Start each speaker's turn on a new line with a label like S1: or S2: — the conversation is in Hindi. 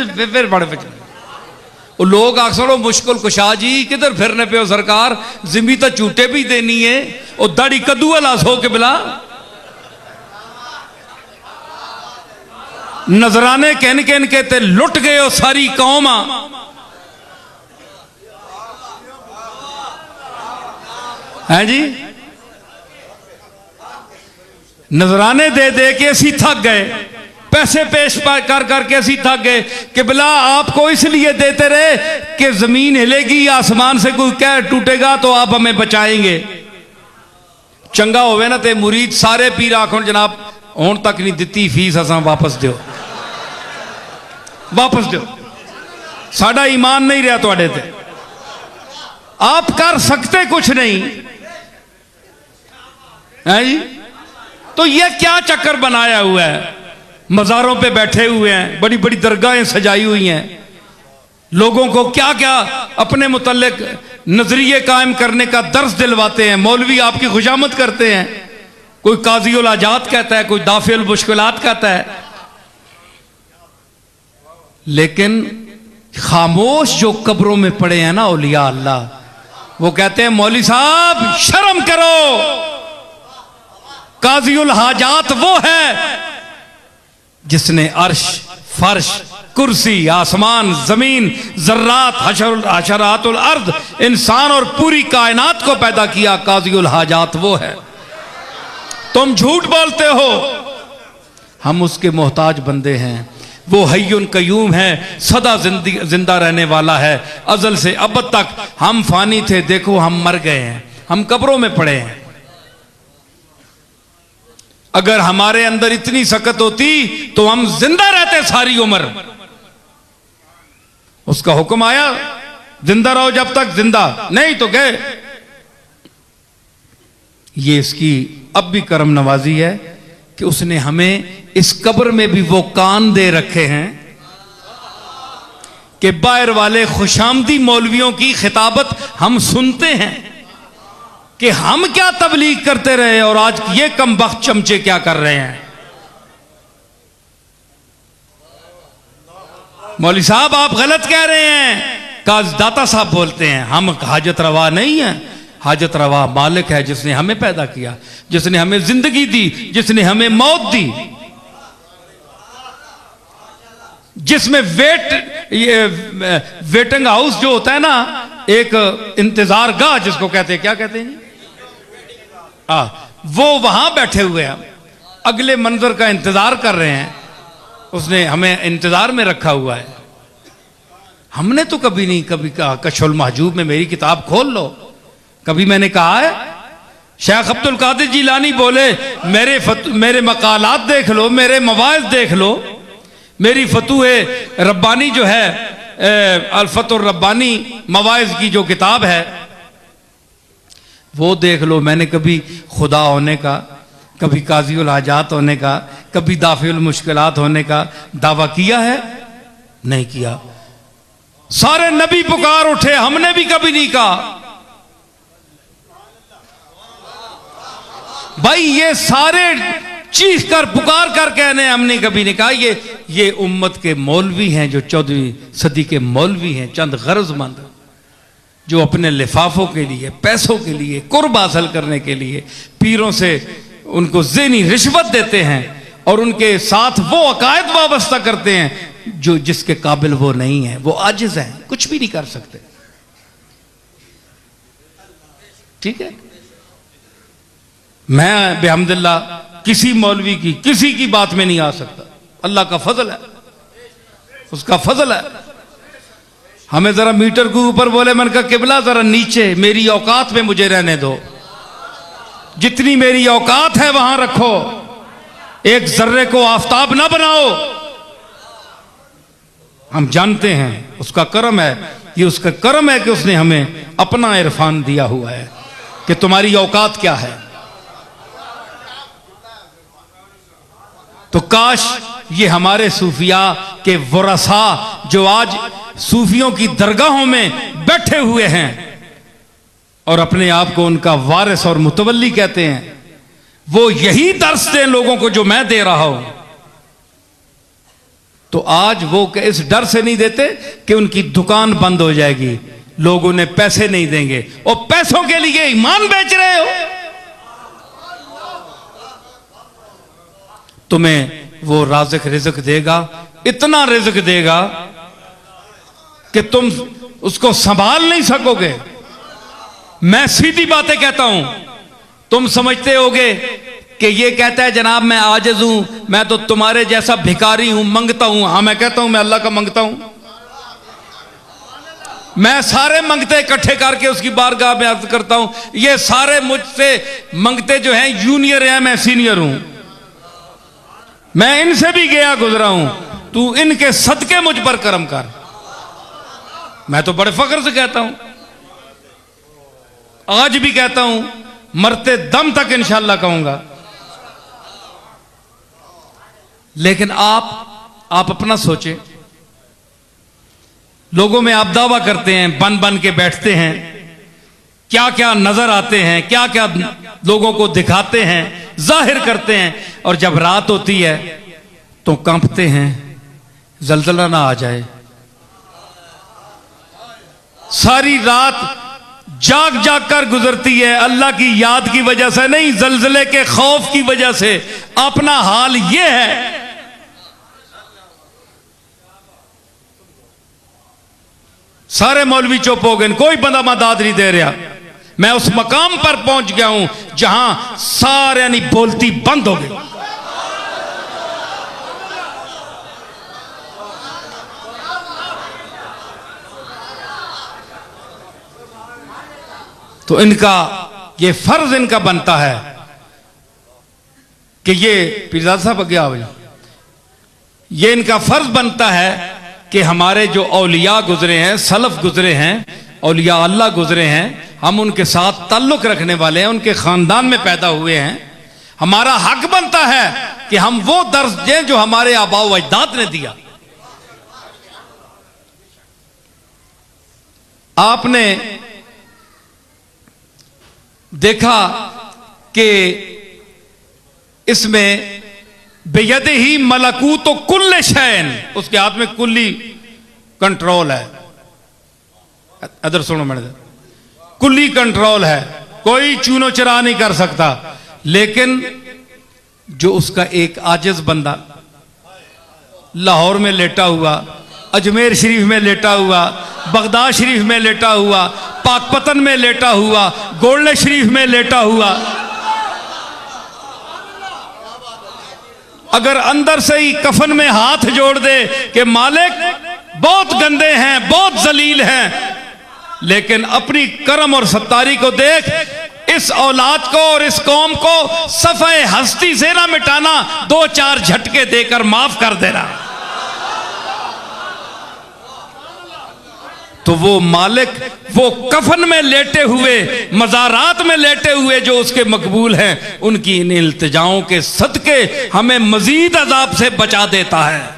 S1: फिर बड़े बच्चे लोग अक्सर मुश्किल कुशा जी किधर फिरने पे हो सरकार, जिमी तो झूठे भी देनी है और दाढ़ी कद्दू लाश हो के बिला नजराने कहन कहन के ते लुट गए हो सारी कौम है जी। नजराने दे दे के असी थक गए, पैसे पेश कर करके असी थक गए कि बिला आपको इसलिए देते रहे कि जमीन हिलेगी, आसमान से कोई कह टूटेगा तो आप हमें बचाएंगे। चंगा होवे ना ते मुरीद सारे पीर आखो जनाब हुण तक नहीं दिती फीस, असा वापस दो, वापस दो, साडा ईमान नहीं रहा तुहाडे ते, आप कर सकते कुछ नहीं है जी। तो ये क्या चक्कर बनाया हुआ है, मज़ारों पे बैठे हुए हैं, बड़ी बड़ी दरगाहें सजाई हुई हैं, लोगों को क्या क्या अपने मुतल्लिक नजरिए कायम करने का दर्स दिलवाते हैं। मौलवी आपकी खुशामद करते हैं, कोई काजी उल हाजात कहता है, कोई दाफी उल मुश्किलात कहता है, लेकिन खामोश जो कब्रों में पड़े हैं ना औलिया अल्लाह, वो कहते हैं मौलवी साहब शर्म करो, काजी उल हाजात वो है जिसने अर्श फर्श कुर्सी आसमान जमीन जर्रात हशरातुल अर्द इंसान और पूरी कायनात को पैदा किया, काजी उल हाजात वो है। तुम झूठ बोलते हो, हम उसके मोहताज बंदे हैं। वो हय्युन कयूम है, सदा जिंदा रहने वाला है, अजल से अब तक। हम फानी थे, देखो हम मर गए हैं, हम कब्रों में पड़े हैं। अगर हमारे अंदर इतनी सकत होती तो हम जिंदा रहते सारी उम्र। उसका हुक्म आया जिंदा रहो जब तक, जिंदा नहीं तो गए। ये इसकी अब भी करम नवाजी है कि उसने हमें इस कब्र में भी वो कान दे रखे हैं कि बाहर वाले खुशामदी मौलवियों की खिताबत हम सुनते हैं कि हम क्या तबलीग करते रहे और आज ये कमबख्त चमचे क्या कर रहे हैं। मौलवी साहब आप गलत कह रहे हैं, काज दाता साहब बोलते हैं हम हाजत रवा नहीं है, हाजत रवा मालिक है जिसने हमें पैदा किया, जिसने हमें जिंदगी दी, जिसने हमें मौत दी, जिसमें वेटिंग हाउस जो होता है ना, एक इंतजार गाह जिसको कहते हैं, क्या कहते हैं जी, वो वहां बैठे हुए हैं, अगले मंजर का इंतजार कर रहे हैं। उसने हमें इंतजार में रखा हुआ है। हमने तो कभी नहीं कभी कहा कशफुल महजूब में मेरी किताब खोल लो, कभी मैंने कहा है? शेख अब्दुल कादिर जिलानी बोले मेरे मकालात देख लो, मेरे मवाइज देख लो, मेरी फतूहे रब्बानी जो है अल्फतुर रब्बानी मवाइज की जो किताब है वो देख लो। मैंने कभी खुदा होने का, कभी काजी उल हाजात होने का, कभी दाफी उल मुश्किलात होने का दावा किया है? नहीं किया। सारे नबी पुकार उठे, हमने भी कभी नहीं कहा। भाई ये सारे चीख कर पुकार कर कहने हमने कभी नहीं कहा। ये उम्मत के मौलवी हैं जो 14वीं सदी के मौलवी हैं, चंद गरजमंद जो अपने लिफाफों के लिए, पैसों के लिए, कुर्ब हासिल करने के लिए पीरों से उनको ज़ेनी रिश्वत देते हैं और उनके साथ वो अकायद वाबस्ता करते हैं जो जिसके काबिल वो नहीं है, वो आजिज हैं, कुछ भी नहीं कर सकते। ठीक है, मैं बेहमदुल्लाह किसी मौलवी की किसी की बात में नहीं आ सकता, अल्लाह का फजल है, उसका फजल है। हमें जरा मीटर के ऊपर बोले, मैंने कहा किबला जरा नीचे मेरी औकात में मुझे रहने दो, जितनी मेरी औकात है वहां रखो, एक जर्रे को आफताब ना बनाओ। हम जानते हैं उसका करम है, ये उसका करम है कि उसने हमें अपना इरफान दिया हुआ है कि तुम्हारी औकात क्या है। तो काश ये हमारे सूफिया के वरसा जो आज सूफियों की दरगाहों में बैठे हुए हैं और अपने आप को उनका वारिस और मुतवल्ली कहते हैं, वो यही दर्स दें लोगों को जो मैं दे रहा हूं। तो आज वो इस डर से नहीं देते कि उनकी दुकान बंद हो जाएगी, लोग उन्हें पैसे नहीं देंगे, और पैसों के लिए ईमान बेच रहे हो। तुम्हें वो राज़िक रिज़्क देगा, इतना रिज़्क देगा कि तुम उसको संभाल नहीं सकोगे। मैं सीधी बातें कहता हूं, तुम समझते होगे कि ये कहता है जनाब मैं आजिज़ हूं, मैं तो तुम्हारे जैसा भिखारी हूं, मंगता हूं। हाँ, मैं कहता हूं मैं अल्लाह का मंगता हूं। मैं सारे मंगते इकट्ठे करके उसकी बारगाह में अर्ज करता हूं, ये सारे मुझसे मंगते जो हैं जूनियर हैं, मैं सीनियर हूं, मैं इनसे भी गया गुजरा हूं, तू इनके सदके मुझ पर करम कर। मैं तो बड़े फख्र से कहता हूं, आज भी कहता हूं, मरते दम तक इंशाअल्लाह कहूंगा। लेकिन आप अपना सोचें, लोगों में आप दावा करते हैं, बन बन के बैठते हैं, क्या क्या नजर आते हैं, क्या क्या लोगों को दिखाते हैं, जाहिर करते हैं, और जब रात होती है तो कांपते हैं, जलजला ना आ जाए। सारी रात जाग जाग कर गुजरती है, अल्लाह की याद की वजह से नहीं, जलजले के खौफ की वजह से। अपना हाल यह है। सारे मौलवी चुप हो गए, कोई बंदा मदद नहीं दे रहा। मैं उस मकाम पर पहुंच गया हूं जहां सारे यानी बोलती बंद हो गई। तो इनका ये फर्ज इनका बनता है कि ये पीरजादा साहब आगे आओ, ये इनका फर्ज बनता है कि हमारे जो औलिया गुजरे हैं, सलफ गुजरे हैं, औलिया अल्लाह गुजरे हैं, हम उनके साथ ताल्लुक रखने वाले हैं, उनके खानदान में पैदा हुए हैं, हमारा हक बनता है कि हम वो दर्स दें जो हमारे आबा व अजदाद ने दिया। आपने देखा कि इसमें बेयदे ही मलकूत कुल्ले शैन, उसके हाथ में कुल्ली कंट्रोल है। अदर सुनो मैंने, कुल्ली कंट्रोल है, कोई चूनो चरा नहीं कर सकता। लेकिन जो उसका एक आजिज बंदा लाहौर में लेटा हुआ, अजमेर शरीफ में लेटा हुआ, बगदाद शरीफ में लेटा हुआ, पाकपतन में लेटा हुआ, गोल्डन शरीफ में लेटा हुआ, अगर अंदर से ही कफन में हाथ जोड़ दे कि मालिक बहुत गंदे हैं, बहुत जलील हैं, लेकिन अपनी करम और सत्तारी को देख, इस औलाद को और इस कौम को सफ़े हस्ती से ना मिटाना, दो चार झटके देकर माफ कर देना, तो वो मालिक वो कफन में लेटे हुए, मज़ारात में लेटे हुए जो उसके मकबूल हैं, उनकी इन इल्तिजाओं के सदके हमें मजीद अजाब से बचा देता है।